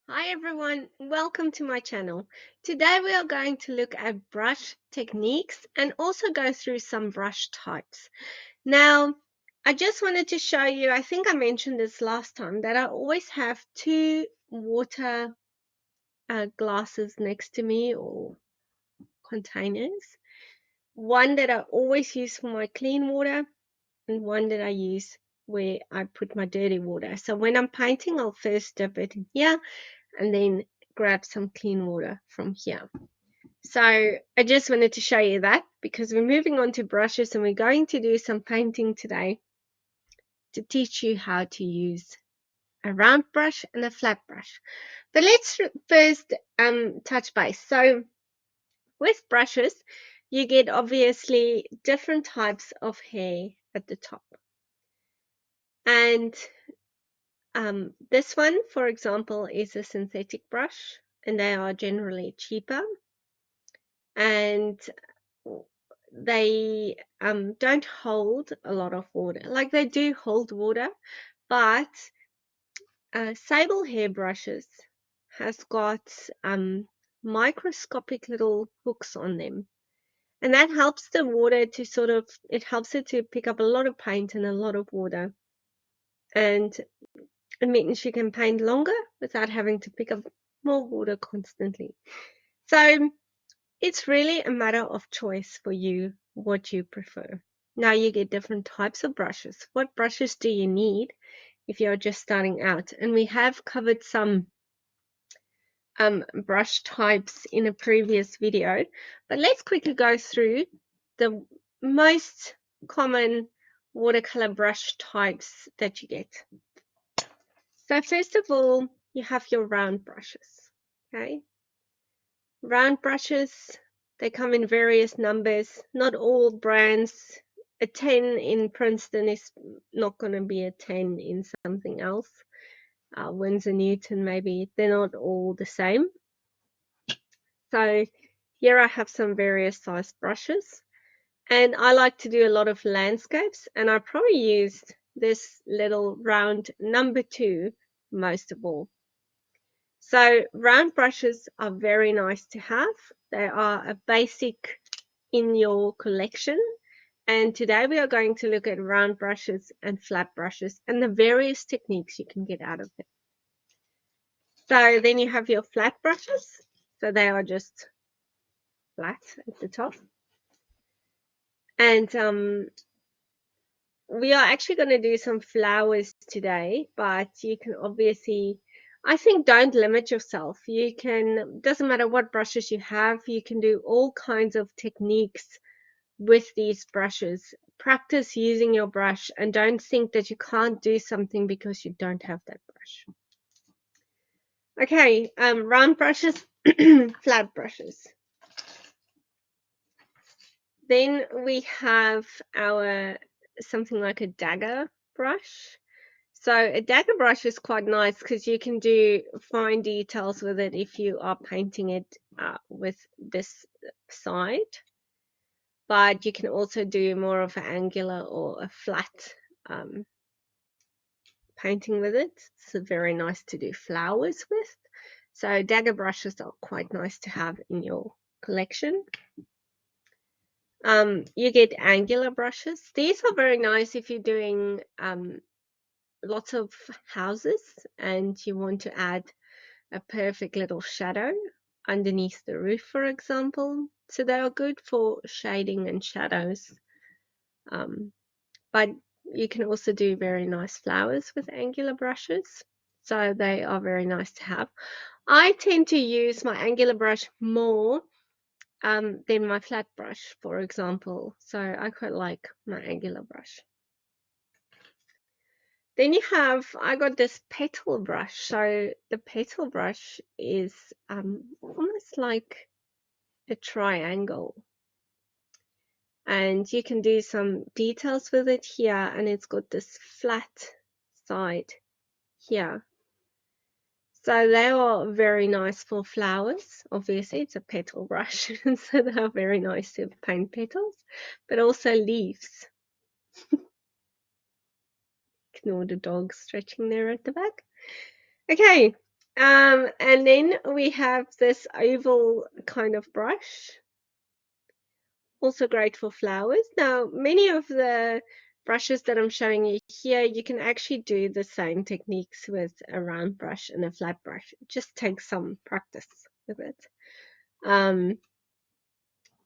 Hi everyone, welcome to my channel. Today we are going to look at brush techniques and also go through some brush types. Now, I just wanted to show you, I think I mentioned this last time, that I always have two water glasses next to me or containers. One that I always use for my clean water and one that I use where I put my dirty water. So when I'm painting, I'll first dip it in here and then grab some clean water from here. So I just wanted to show you that because we're moving on to brushes and we're going to do some painting today to teach you how to use a round brush and a flat brush. But let's first touch base. So with brushes, you get obviously different types of hair at the top. And this one, for example, is a synthetic brush and they are generally cheaper. And they don't hold a lot of water. Like they do hold water, but sable hairbrushes has got microscopic little hooks on them. And that helps the water to it helps it to pick up a lot of paint and a lot of water. And it means you can paint longer without having to pick up more water constantly. So it's really a matter of choice for you, what you prefer. Now you get different types of brushes. What brushes do you need if you're just starting out? And we have covered some brush types in a previous video, but let's quickly go through the most common watercolor brush types that you get. So first of all, you have your round brushes, okay? Round brushes, they come in various numbers. Not all brands. A 10 in Princeton is not going to be a 10 in something else. Winsor Newton, maybe. They're not all the same. So here I have some various size brushes. And I like to do a lot of landscapes. And I probably used this little round number 2 most of all. So round brushes are very nice to have. They are a basic in your collection. And today we are going to look at round brushes and flat brushes and the various techniques you can get out of it. So then you have your flat brushes. So they are just flat at the top. And we are actually going to do some flowers today, but you can obviously, I think, don't limit yourself. You can, doesn't matter what brushes you have, you can do all kinds of techniques with these brushes. Practice using your brush and don't think that you can't do something because you don't have that brush. Okay, round brushes, flat brushes. Then we have our something like a dagger brush. So a dagger brush is quite nice because you can do fine details with it if you are painting it with this side. But you can also do more of an angular or a flat painting with it. It's very nice to do flowers with. So dagger brushes are quite nice to have in your collection. You get angular brushes. These are very nice if you're doing lots of houses and you want to add a perfect little shadow underneath the roof, for example. So they are good for shading and shadows. But you can also do very nice flowers with angular brushes. So they are very nice to have. I tend to use my angular brush more than my flat brush, for example. So I quite like my angular brush. Then you have, I got this petal brush. So the petal brush is almost like a triangle. And you can do some details with it here. And it's got this flat side here. So they are very nice for flowers. Obviously, it's a petal brush. So they are very nice to paint petals. But also leaves. Ignore the dog stretching there at the back. Okay, And then we have this oval kind of brush, also great for flowers. Now, many of the brushes that I'm showing you here, you can actually do the same techniques with a round brush and a flat brush. It just takes some practice with it.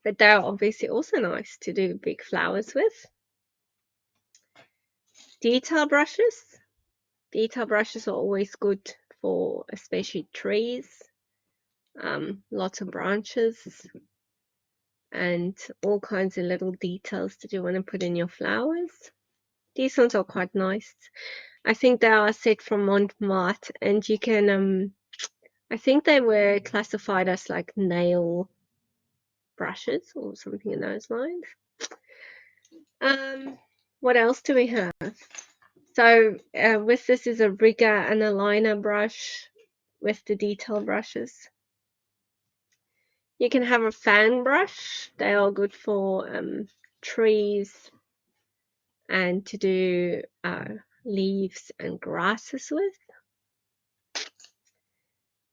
But they're obviously also nice to do big flowers with. Detail brushes. Detail brushes are always good for especially trees, lots of branches, and all kinds of little details that you want to put in your flowers. These ones are quite nice. I think they are set from Montmartre, and you can, I think they were classified as like nail brushes or something in those lines. What else do we have? So with this is a rigger and a liner brush with the detail brushes. You can have a fan brush. They are good for trees and to do leaves and grasses with.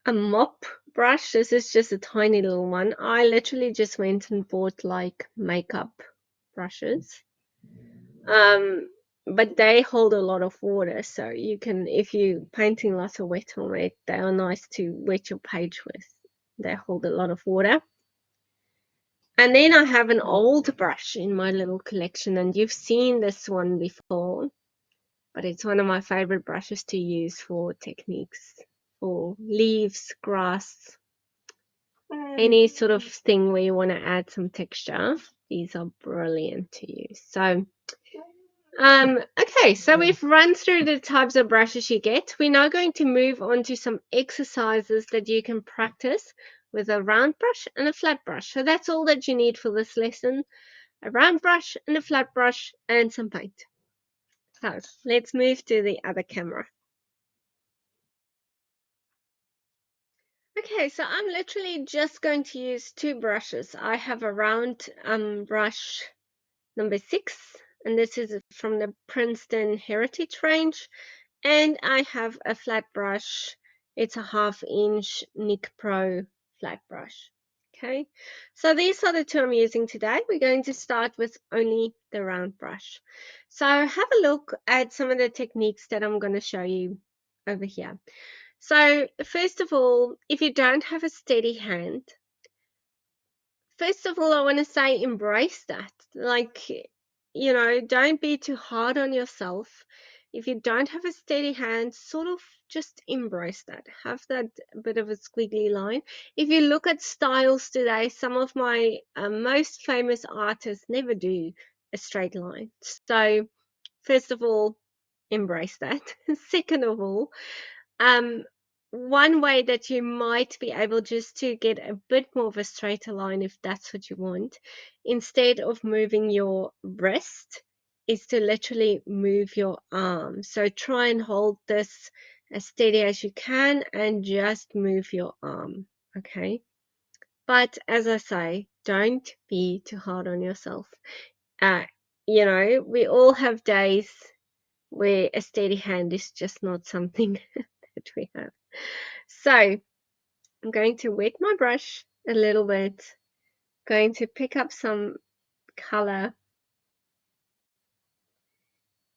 A mop brush. This is just a tiny little one. I literally just went and bought like makeup brushes. But they hold a lot of water, so you can, if you're painting lots of wet on it, they are nice to wet your page with. They hold a lot of water. And then I have an old brush in my little collection, and you've seen this one before, but it's one of my favorite brushes to use for techniques, for leaves, grass, any sort of thing where you want to add some texture. These are brilliant to use. So okay, so we've run through the types of brushes you get. We're now going to move on to some exercises that you can practice with a round brush and a flat brush. So that's all that you need for this lesson: a round brush and a flat brush and some paint. So let's move to the other camera. Okay, so I'm literally just going to use two brushes. I have a round brush number 6, and this is from the Princeton Heritage range, and I have a flat brush. It's a 1/2 inch Nick Pro flat brush. Okay, so these are the two I'm using today. We're going to start with only the round brush. So have a look at some of the techniques that I'm going to show you over here. So first of all, if you don't have a steady hand, first of all, I want to say embrace that. Like, you know, don't be too hard on yourself. If you don't have a steady hand, sort of just embrace that. Have that bit of a squiggly line. If you look at styles today, some of my most famous artists never do a straight line. So, first of all, embrace that. Second of all, one way that you might be able just to get a bit more of a straighter line, if that's what you want, instead of moving your wrist, is to literally move your arm. So try and hold this as steady as you can and just move your arm. Okay, but as I say, don't be too hard on yourself. uh, you know, we all have days where a steady hand is just not something that we have. So I'm going to wet my brush a little bit, going to pick up some color,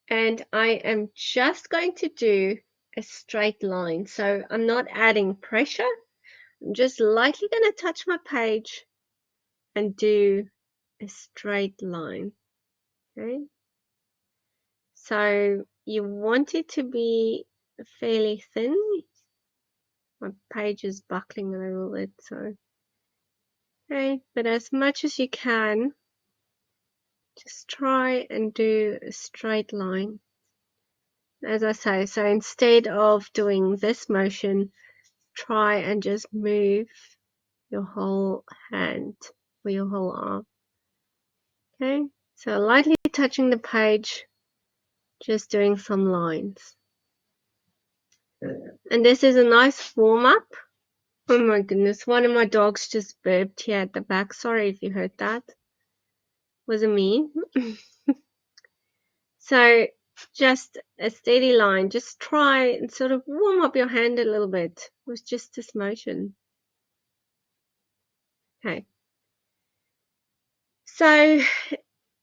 and I am just going to do a straight line. So I'm not adding pressure. I'm just lightly going to touch my page and do a straight line. Okay. So you want it to be fairly thin. My page is buckling a little bit, so okay, but as much as you can, just try and do a straight line. As I say, so instead of doing this motion, try and just move your whole hand or your whole arm. Okay, so lightly touching the page, just doing some lines. And this is a nice warm up. Oh my goodness, one of my dogs just burped here at the back. Sorry if you heard that. Wasn't me. So just a steady line. Just try and sort of warm up your hand a little bit with just this motion. Okay. So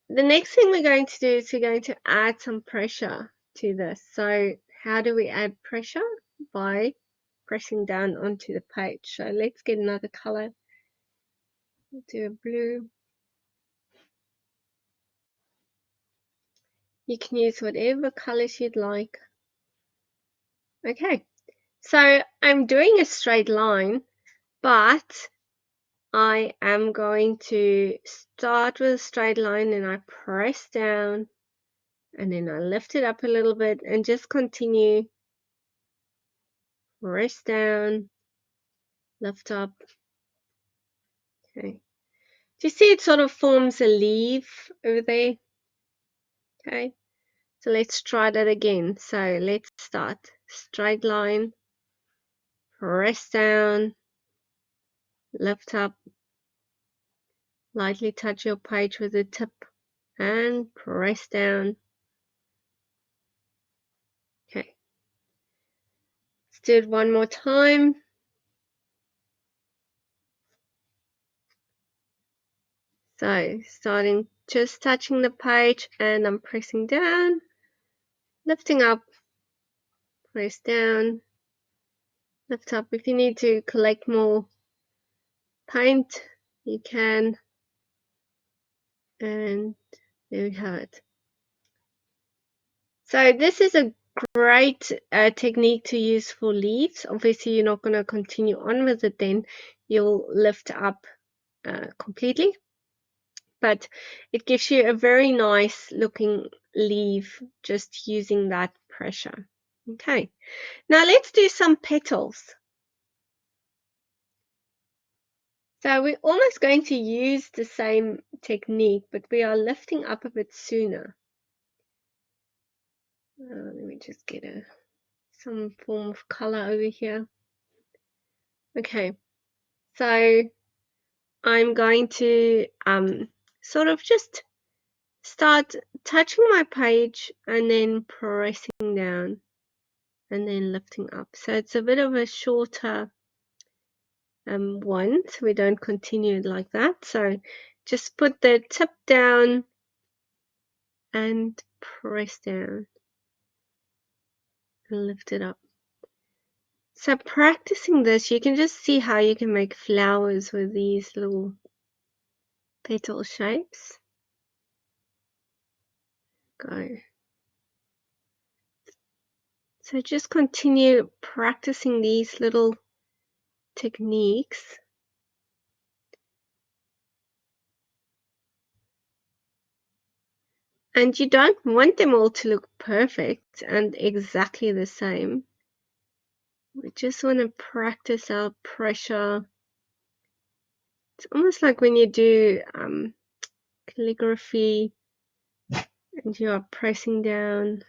the next thing we're going to do is we're going to add some pressure to this. So how do we add pressure? By pressing down onto the page. So let's get another color. We'll do a blue. You can use whatever colors you'd like. Okay, so I'm doing a straight line, but I am going to start with a straight line and I press down and then I lift it up a little bit and just continue. Press down, lift up. Okay. Do you see it sort of forms a leaf over there? Okay. So let's try that again. So let's start. Straight line, press down, lift up, lightly touch your page with the tip and press down. Okay. Let's do it one more time. So starting, just touching the page and I'm pressing down, lifting up, press down, lift up. If you need to collect more paint, you can. And there we have it. So this is a great technique to use for leaves. Obviously, you're not going to continue on with it then. You'll lift up completely. But it gives you a very nice looking leaf just using that pressure. Okay, now let's do some petals. So we're almost going to use the same technique, but we are lifting up a bit sooner. Let me just get some form of color over here. Okay, so I'm going to sort of just start touching my page and then pressing down and then lifting up. So it's a bit of a shorter one, so we don't continue it like that. So just put the tip down and press down and lift it up. So practicing this, you can just see how you can make flowers with these little petal shapes. Go. So just continue practicing these little techniques. And you don't want them all to look perfect and exactly the same. We just want to practice our pressure. It's almost like when you do calligraphy and you are pressing down.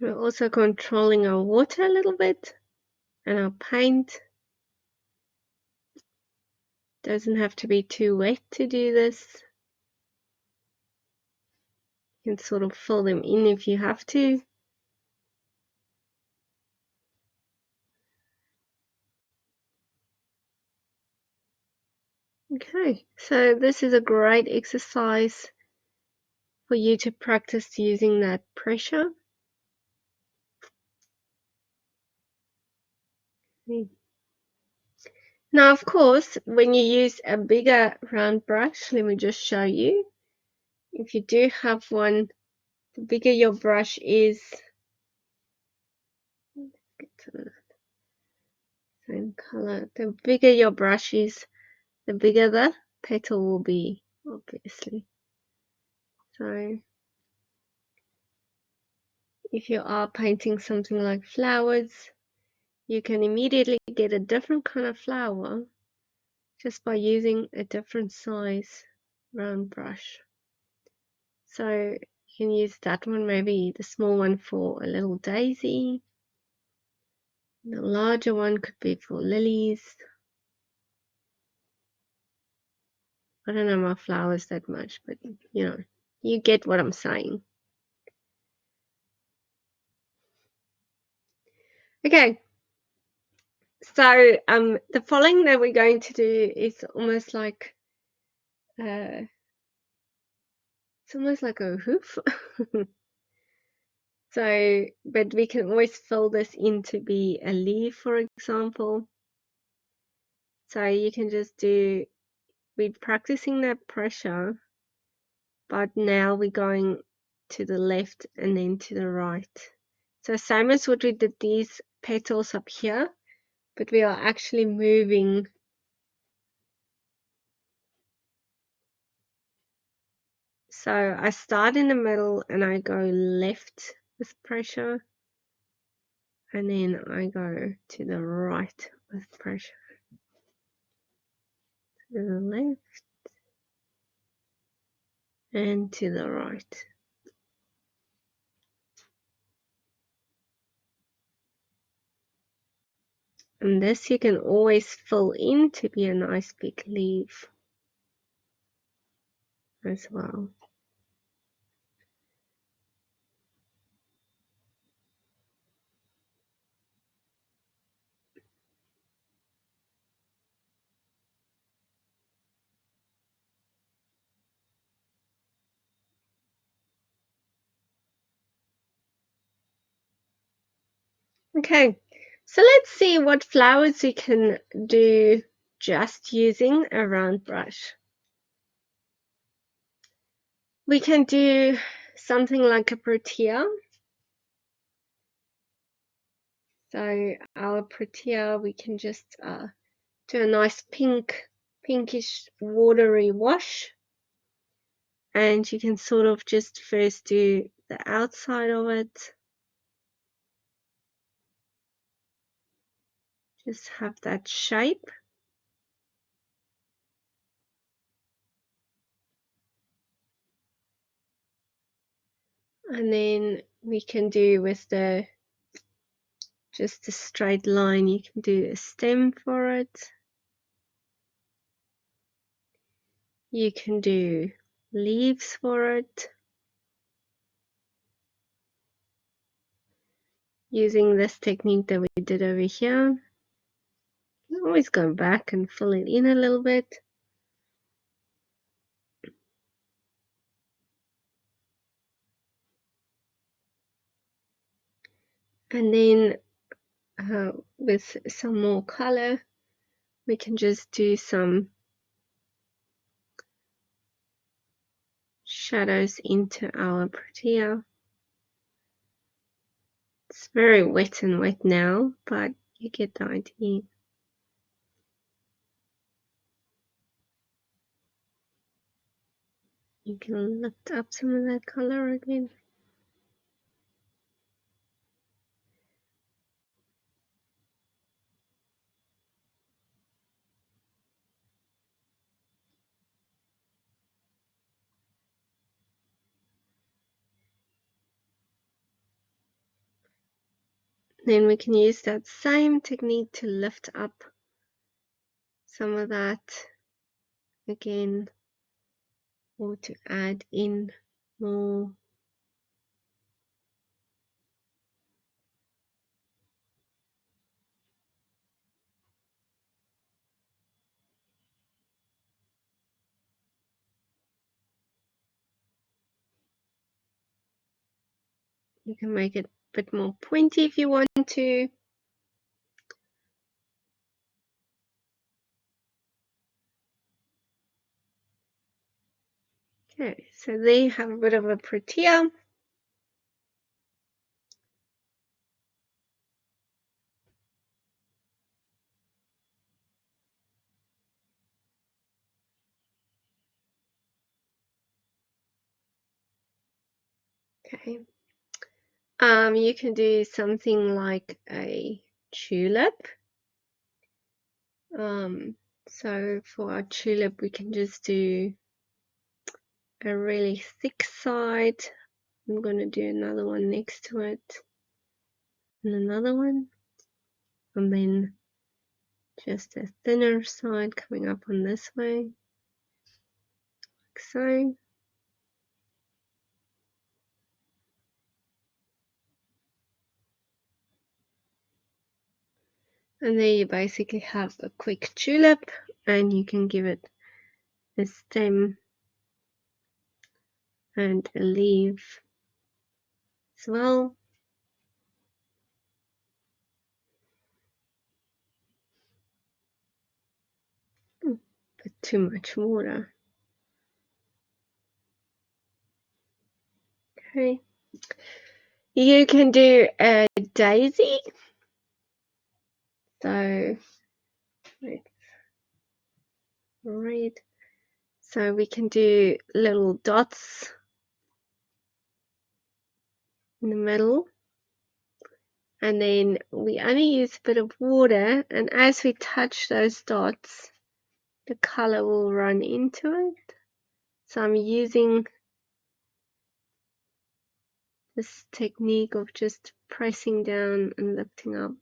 We're also controlling our water a little bit and our paint. Doesn't have to be too wet to do this. You can sort of fill them in if you have to. Okay, so this is a great exercise for you to practice using that pressure. Now, of course, when you use a bigger round brush, let me just show you. If you do have one, the bigger your brush is, same color, the bigger your brush is, the bigger the petal will be, obviously. So if you are painting something like flowers, you can immediately get a different kind of flower just by using a different size round brush. So you can use that one, maybe the small one for a little daisy. The larger one could be for lilies. I don't know my flowers that much, but you know, you get what I'm saying. Okay, so the following that we're going to do is almost like it's almost like a hoof. So, but we can always fill this in to be a leaf, for example. So you can just do, we're practicing that pressure, but now we're going to the left and then to the right. So same as what we did these petals up here, but we are actually moving. So I start in the middle and I go left with pressure, and then I go to the right with pressure. To the left and to the right. And this you can always fill in to be a nice big leaf as well. Okay, so let's see what flowers we can do just using a round brush. We can do something like a protea. So our protea, we can just do a nice pinkish watery wash. And you can sort of just first do the outside of it. Just have that shape. And then we can do with the just a straight line, you can do a stem for it. You can do leaves for it. Using this technique that we did over here. You can always go back and fill it in a little bit. And then with some more color, we can just do some shadows into our protea. It's very wet and wet now, but you get the idea. You can lift up some of that color again. Then we can use that same technique to lift up some of that again, or to add in more. You can make it a bit more pointy if you want to. Okay, so there you have a bit of a protea. Okay. You can do something like a tulip. So for our tulip, we can just do a really thick side. I'm going to do another one next to it, and another one. and then just a thinner side coming up on this way, like so. And there you basically have a quick tulip, and you can give it a stem and a leaf as well. But too much water. Okay. You can do a daisy. So let's read. So we can do little dots in the middle. And then we only use a bit of water, and as we touch those dots, the color will run into it. So I'm using this technique of just pressing down and lifting up.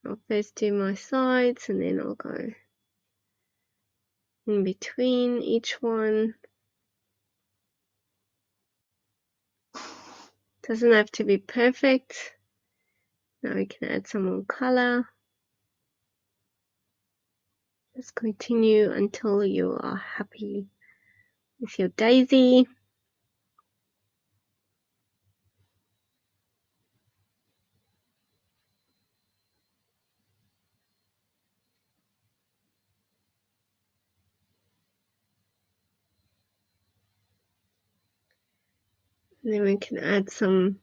I'll first do my sides, and then I'll go in between each one. Doesn't have to be perfect. Now we can add some more color. Just continue until you are happy with your daisy. And then we can add some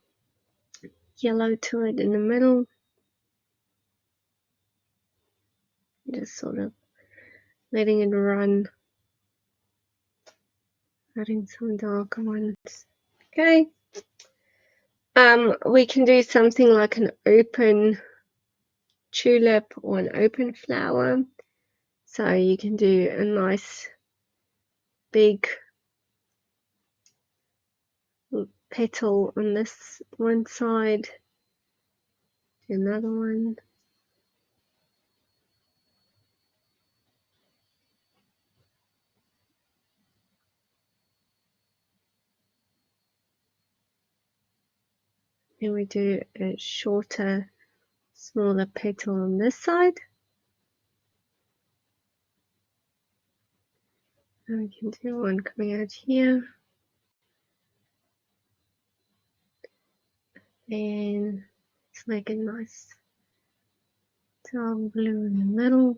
yellow to it in the middle. Just sort of letting it run. Adding some darker ones. Okay. We can do something like an open tulip or an open flower. So you can do a nice big petal on this one side, do another one. Then we do a shorter, smaller petal on this side. And we can do one coming out here. And let's make a nice dark blue in the middle.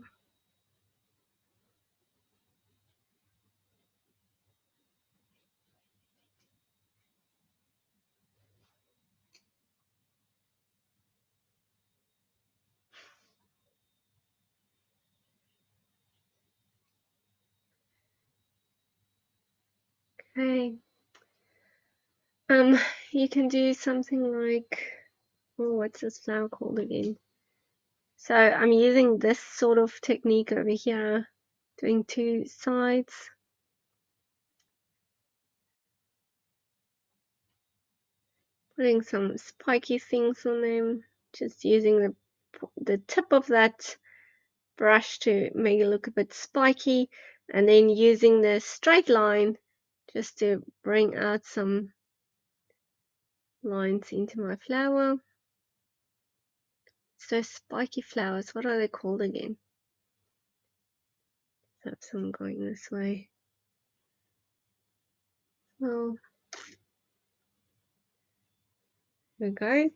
Okay. You can do something like, oh, what's this flower called again? So I'm using this sort of technique over here, doing two sides. Putting some spiky things on them, just using the tip of that brush to make it look a bit spiky, and then using the straight line just to bring out some lines into my flower. So spiky flowers, what are they called again? Have some going this way. Well, there we go.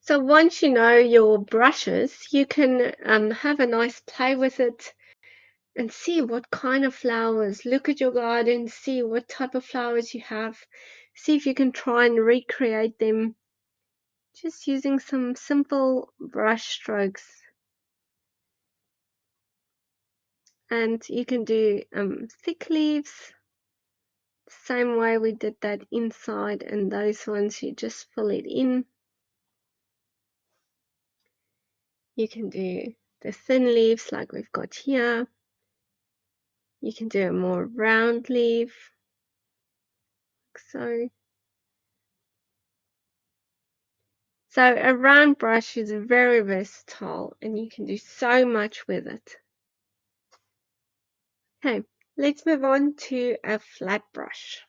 So once you know your brushes, you can have a nice play with it and see what kind of flowers. Look at your garden, see what type of flowers you have. See if you can try and recreate them just using some simple brush strokes. And you can do thick leaves, same way we did that inside, and those ones you just fill it in. You can do the thin leaves like we've got here. You can do a more round leaf. so. So a round brush is very versatile and you can do so much with it. Okay, let's move on to a flat brush.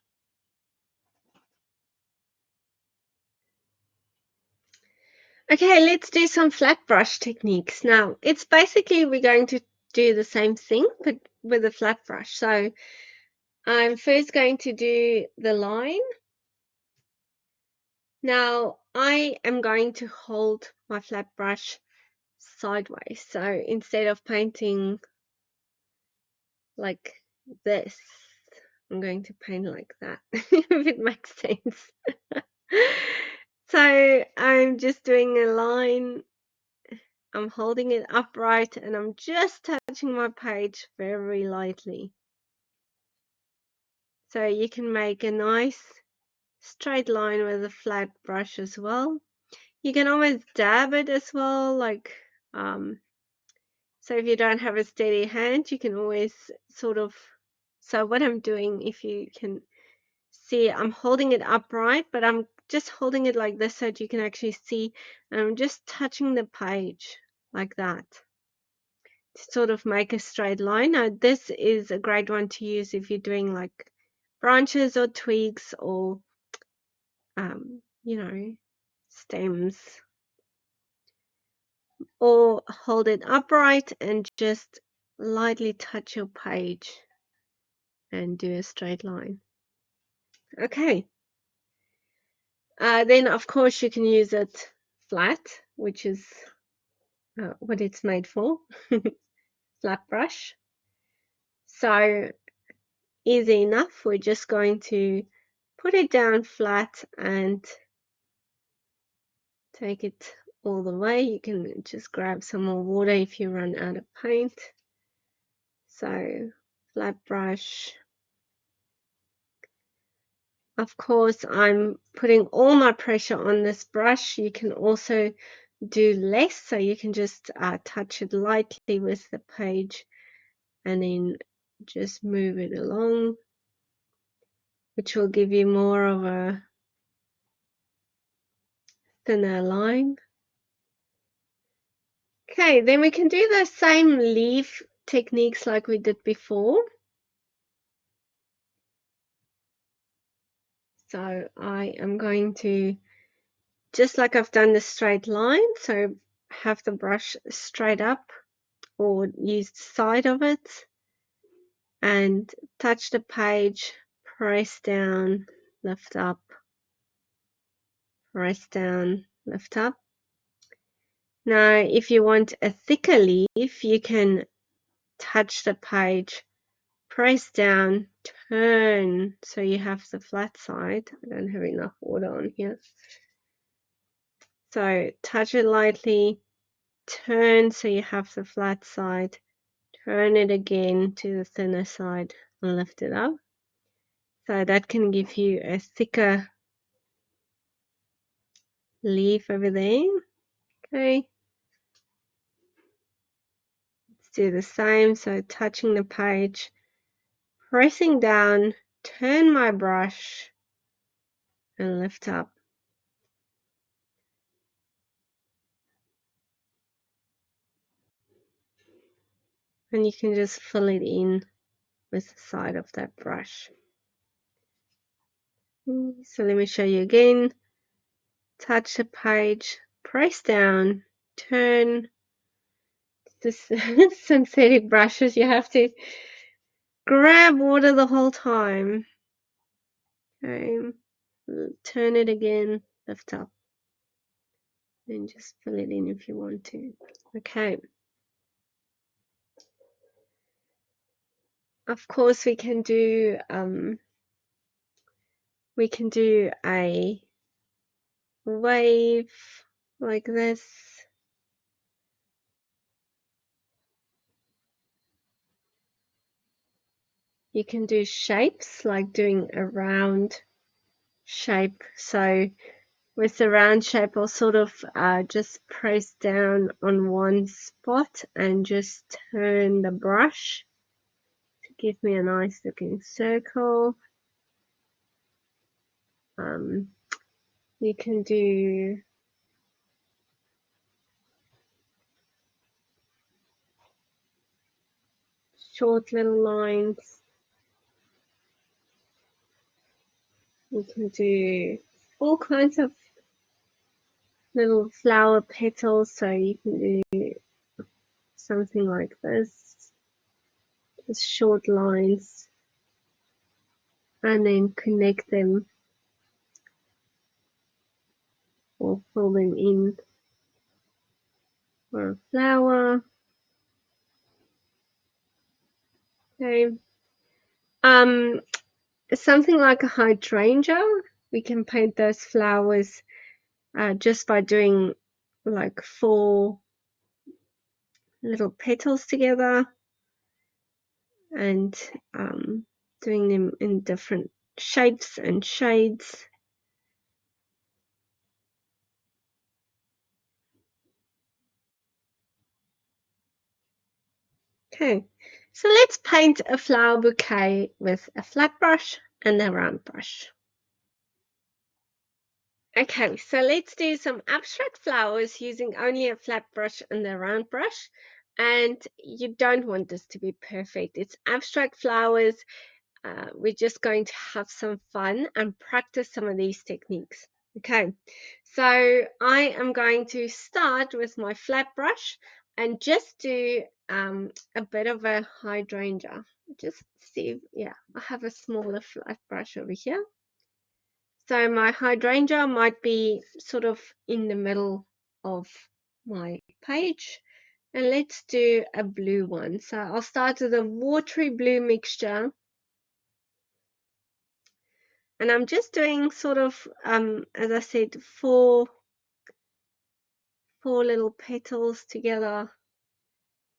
Okay, let's do some flat brush techniques. Now, it's basically we're going to do the same thing, but with a flat brush. So I'm first going to do the line. Now, I am going to hold my flat brush sideways. So instead of painting like this, I'm going to paint like that, if it makes sense. So I'm just doing a line. I'm holding it upright and I'm just touching my page very lightly. So you can make a nice straight line with a flat brush as well. You can always dab it as well, like so if you don't have a steady hand, you can always sort of, so what I'm doing, if you can see, I'm holding it upright, but I'm just holding it like this so that you can actually see, and I'm just touching the page like that to sort of make a straight line. Now, this is a great one to use if you're doing like branches or twigs or, you know, stems. Or hold it upright and just lightly touch your page and do a straight line. Okay. Then, of course, you can use it flat, which is what it's made for, flat brush. So easy enough. We're just going to put it down flat and take it all the way. You can just grab some more water if you run out of paint. So flat brush. Of course, I'm putting all my pressure on this brush. You can also do less, so you can just touch it lightly with the page and then just move it along, which will give you more of a thinner line. Okay, then we can do the same leaf techniques like we did before. So I am going to, just like I've done the straight line, so have the brush straight up or use the side of it and touch the page, press down, lift up, press down, lift up. Now, if you want a thicker leaf, you can touch the page, press down, turn, so you have the flat side. I don't have enough water on here. So touch it lightly, turn so you have the flat side, turn it again to the thinner side and lift it up. So that can give you a thicker leaf over there. Okay. Let's do the same. So touching the page, pressing down, turn my brush and lift up. And you can just fill it in with the side of that brush. So let me show you again. Touch the page, press down, turn. This synthetic brushes, you have to grab water the whole time. Okay. Turn it again, lift up. And just fill it in if you want to. Okay. Of course, we can do a wave like this. You can do shapes, like doing a round shape. So with the round shape, I'll sort of just press down on one spot and just turn the brush to give me a nice looking circle. You can do short little lines. You can do all kinds of little flower petals. So you can do something like this, just short lines, and then connect them or fill them in for a flower. Okay. Something like a hydrangea, we can paint those flowers just by doing like 4 little petals together and doing them in different shapes and shades. Okay, so let's paint a flower bouquet with a flat brush and a round brush. Okay, so let's do some abstract flowers using only a flat brush and a round brush. And you don't want this to be perfect. It's abstract flowers. We're just going to have some fun and practice some of these techniques. Okay, so I am going to start with my flat brush and just do a bit of a hydrangea. Just see, yeah, I have a smaller flat brush over here. So my hydrangea might be sort of in the middle of my page. And let's do a blue one. So I'll start with a watery blue mixture. And I'm just doing sort of, as I said, four little petals together.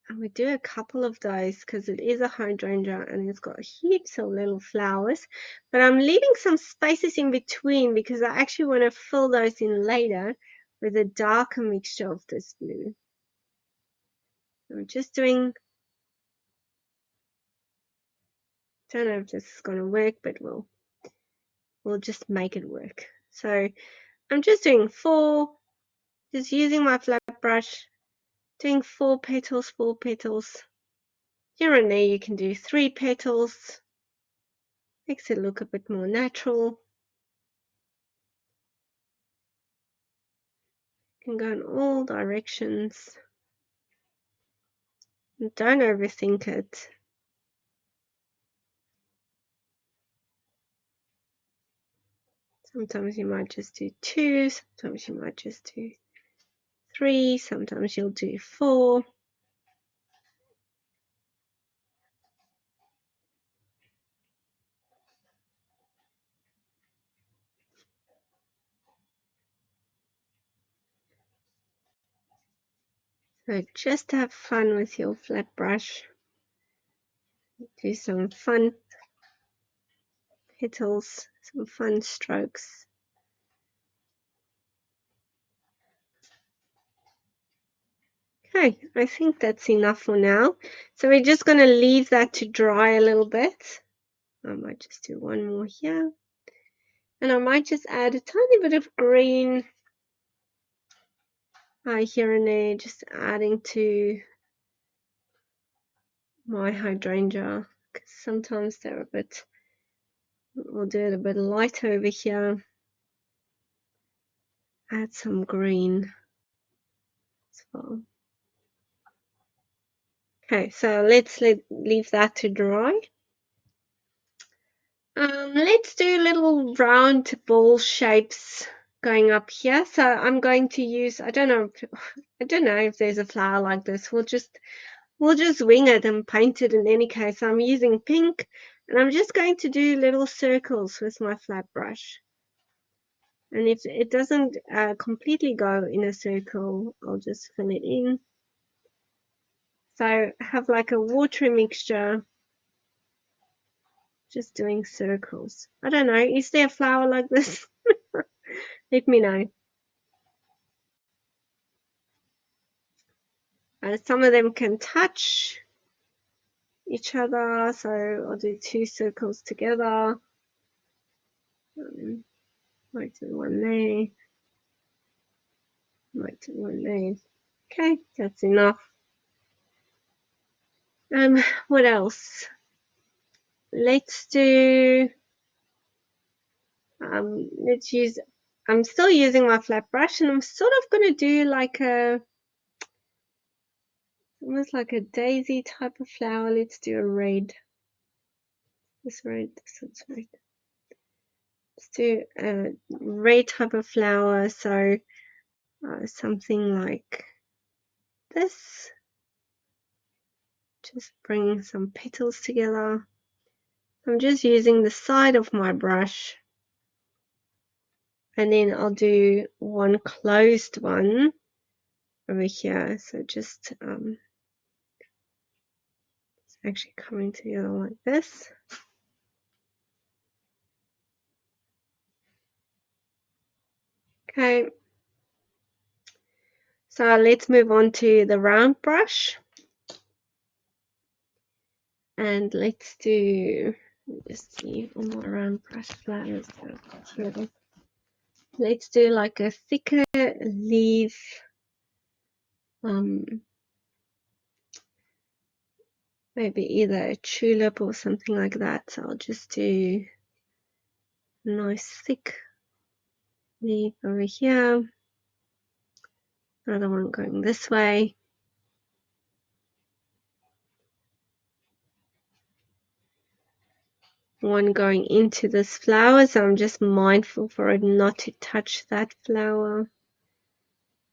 And we do a couple of those because it is a hydrangea and it's got heaps of little flowers. But I'm leaving some spaces in between because I actually want to fill those in later with a darker mixture of this blue. I'm just doing, don't know if this is going to work, but we'll just make it work. So I'm just doing 4, just using my flat brush, doing 4 petals, 4 petals. Here and there you can do 3 petals. Makes it look a bit more natural. You can go in all directions. And don't overthink it. Sometimes you might just do 2, sometimes you might just do 3, sometimes you'll do 4. So just have fun with your flat brush. Do some fun petals, some fun strokes. Okay, I think that's enough for now. So we're just going to leave that to dry a little bit. I might just do one more here. And I might just add a tiny bit of green here and there, just adding to my hydrangea. Because sometimes they're a bit, we'll do it a bit lighter over here. Add some green as well. Okay, so let's leave that to dry. Let's do little round ball shapes going up here. So I'm going to use, I don't know if there's a flower like this. We'll just wing it and paint it in any case. I'm using pink and I'm just going to do little circles with my flat brush. And if it doesn't completely go in a circle, I'll just fill it in. So I have like a watery mixture, just doing circles. I don't know, is there a flower like this? Let me know. Some of them can touch each other, so I'll do 2 circles together. Might do one there. Might do one there. Okay, that's enough. What else? Let's do, let's use, I'm still using my flat brush, and I'm sort of going to do like almost like a daisy type of flower. Let's do a red. This red, this one's red. Let's do a red type of flower. So something like this. Just bring some petals together. I'm just using the side of my brush, and then I'll do one closed one over here. So just it's actually coming together like this. Okay, so let's move on to the round brush, and let's do, just see on my round brush flowers. Let's do like a thicker leaf, maybe either a tulip or something like that. So I'll just do a nice thick leaf over here. Another one going this way. One going into this flower, so I'm just mindful for it not to touch that flower.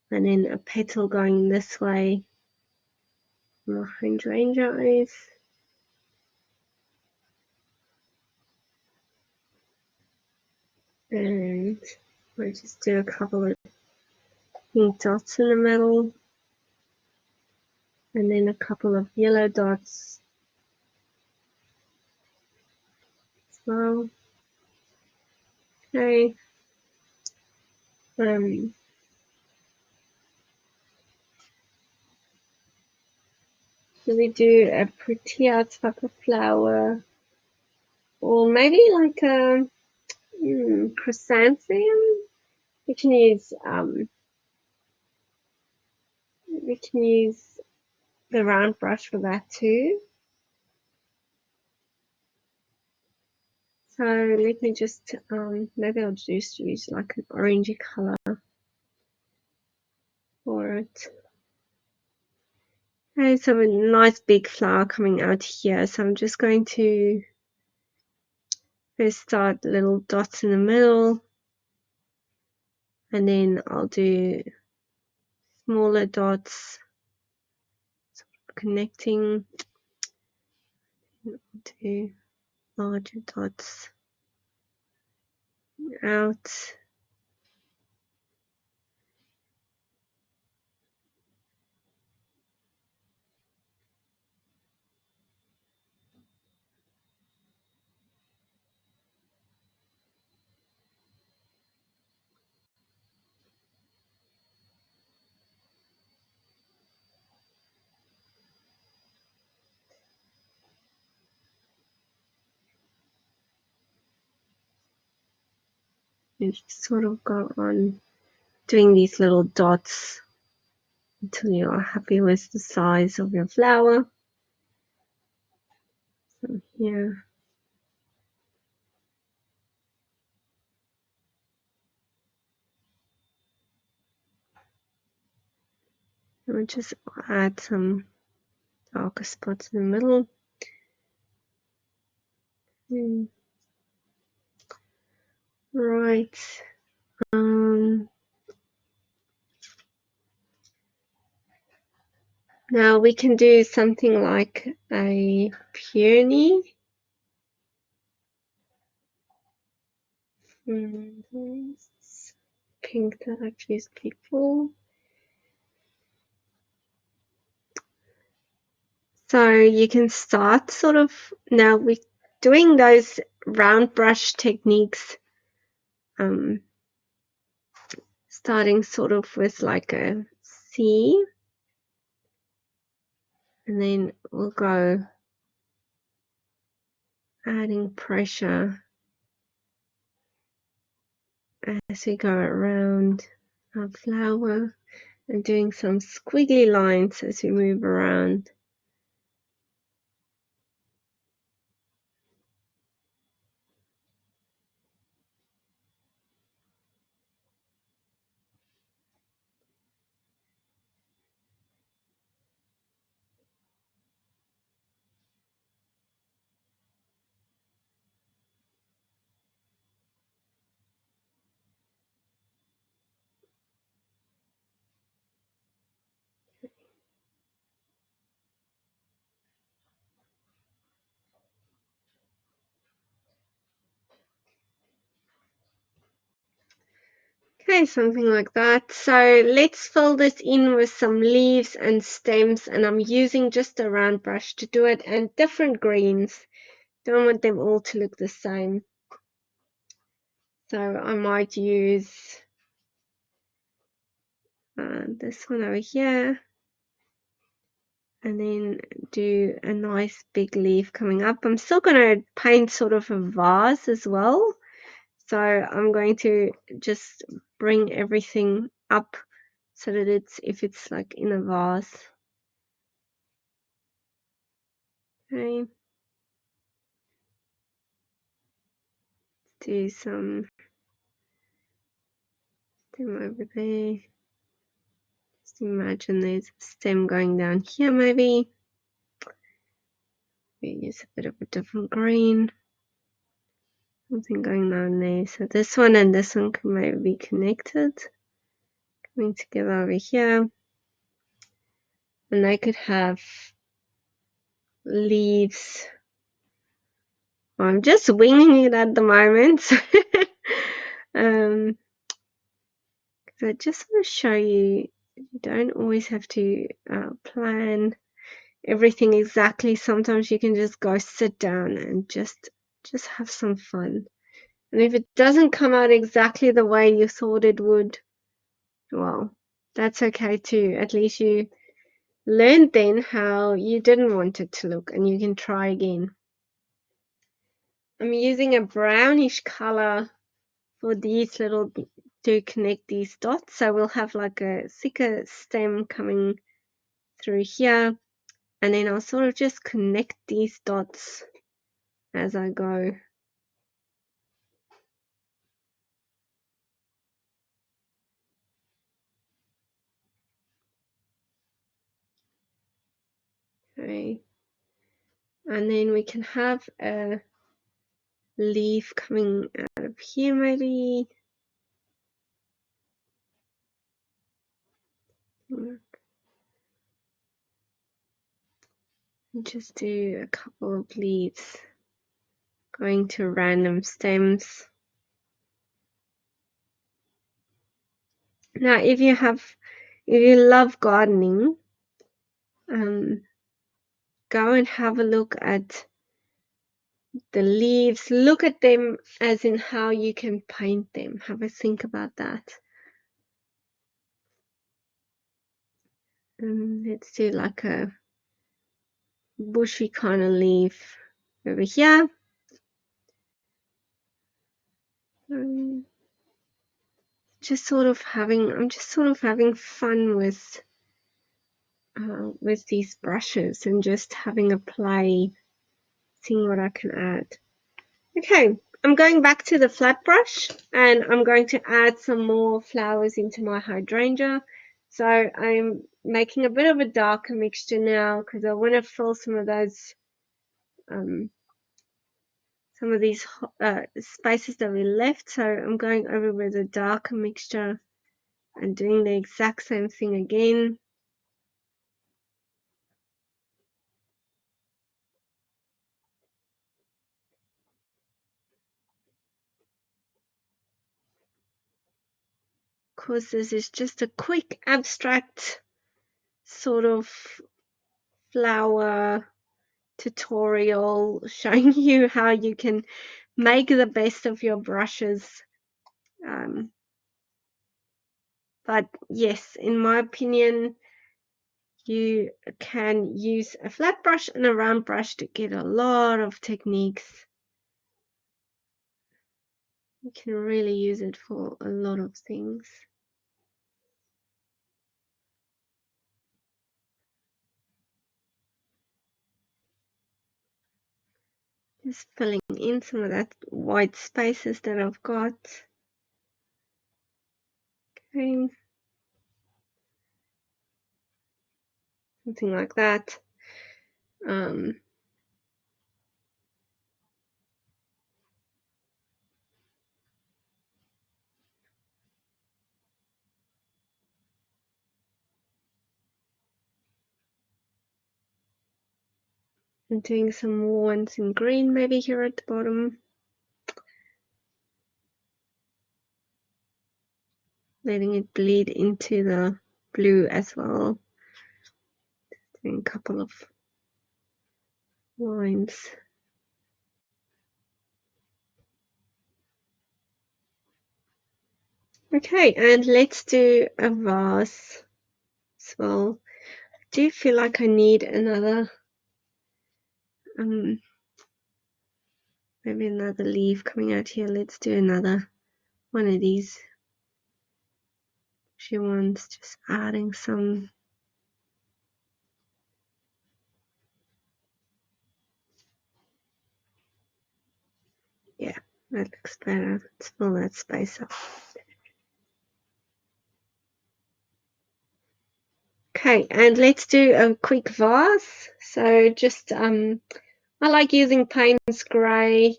And then a petal going this way. My hydrangeas. And we'll just do a couple of pink dots in the middle. And then a couple of yellow dots as well. Okay. Should we do a prettier type of flower? Or maybe like a chrysanthemum? We can use the round brush for that too. So let me just maybe I'll just use like an orangey color for it. Okay, so a nice big flower coming out here. So I'm just going to first start little dots in the middle, and then I'll do smaller dots connecting to larger dots out. You sort of go on doing these little dots until you are happy with the size of your flower. So here. We'll just add some darker spots in the middle. Right. Now we can do something like a peony. Pink that I've used before. So you can start sort of, now we're doing those round brush techniques, starting sort of with like a C, and then we'll go adding pressure as we go around our flower and doing some squiggly lines as we move around. Okay, something like that. So let's fill this in with some leaves and stems, and I'm using just a round brush to do it, and different greens. Don't want them all to look the same. So I might use this one over here, and then do a nice big leaf coming up. I'm still going to paint sort of a vase as well. So I'm going to just bring everything up so that if it's like in a vase. Okay. Do some stem over there. Just imagine there's a stem going down here maybe. We use a bit of a different green. Something going down there. So this one and this one can maybe be connected. Coming together over here. And they could have leaves. I'm just winging it at the moment. I just want to show you don't always have to plan everything exactly. Sometimes you can just go sit down and just have some fun. And if it doesn't come out exactly the way you thought it would, well, that's okay too. At least you learned then how you didn't want it to look, and you can try again. I'm using a brownish color for these little to connect these dots, so we'll have like a thicker stem coming through here, and then I'll sort of just connect these dots as I go. Okay, and then we can have a leaf coming out of here maybe. Just do a couple of leaves going to random stems. Now if you love gardening, go and have a look at the leaves. Look at them as in how you can paint them. Have a think about that. Let's do like a bushy kind of leaf over here. I'm just sort of having fun with these brushes and just having a play, seeing what I can add. Okay, I'm going back to the flat brush and I'm going to add some more flowers into my hydrangea. So I'm making a bit of a darker mixture now because I want to fill some of those some of these spaces that we left. So I'm going over with a darker mixture and doing the exact same thing again. Of course, this is just a quick abstract sort of flower tutorial showing you how you can make the best of your brushes. But yes, in my opinion, you can use a flat brush and a round brush to get a lot of techniques. You can really use it for a lot of things. Just filling in some of that white spaces that I've got. Okay. Something like that. I'm doing some more ones in green maybe here at the bottom. Letting it bleed into the blue as well. Doing a couple of lines. Okay, and let's do a vase as well. I do feel like I need another, maybe another leaf coming out here. Let's do another one of these ones, just adding some. Yeah, that looks better. Let's fill that space up. Okay, and let's do a quick vase. So just I like using Payne's grey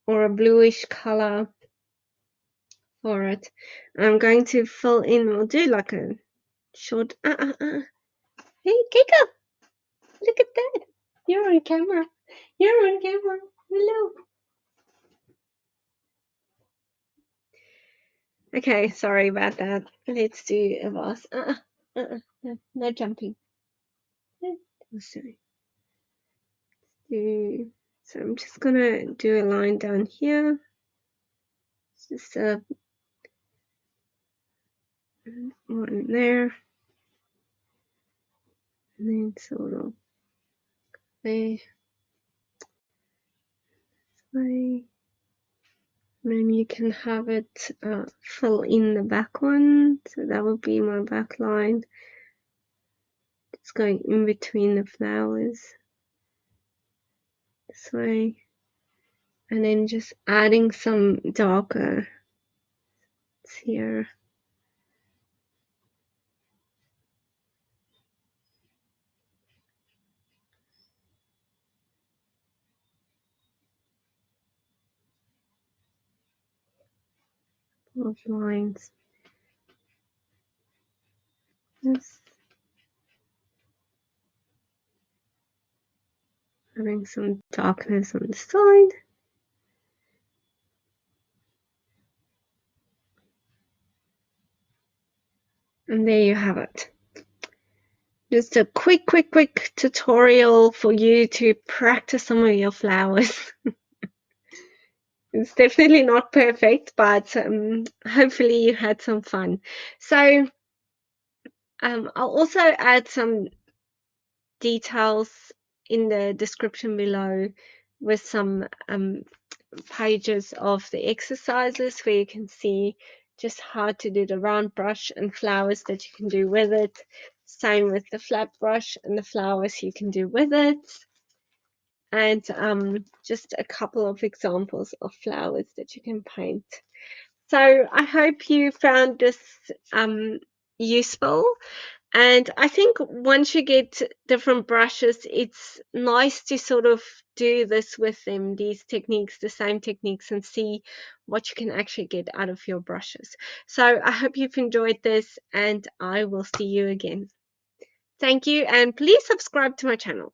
or a bluish color for it. I'm going to fill in. We'll do like a short. Hey, Kiko, look at that. You're on camera. You're on camera. Hello. Okay, sorry about that. Let's do a vase. No, no jumping. Sorry. So I'm just gonna do a line down here. Just one there, and then sort of there, way. Then you can have it fill in the back one. So that will be my back line. It's going in between the flowers this way, and then just adding some darker here. Of lines. Just having some darkness on the side. And there you have it. Just a quick tutorial for you to practice some of your flowers. It's definitely not perfect, but hopefully you had some fun. So I'll also add some details in the description below with some pages of the exercises where you can see just how to do the round brush and flowers that you can do with it. Same with the flat brush and the flowers you can do with it. And just a couple of examples of flowers that you can paint. So I hope you found this useful. And I think once you get different brushes, it's nice to sort of do this with them, these techniques, the same techniques, and see what you can actually get out of your brushes. So I hope you've enjoyed this, and I will see you again. Thank you, and please subscribe to my channel.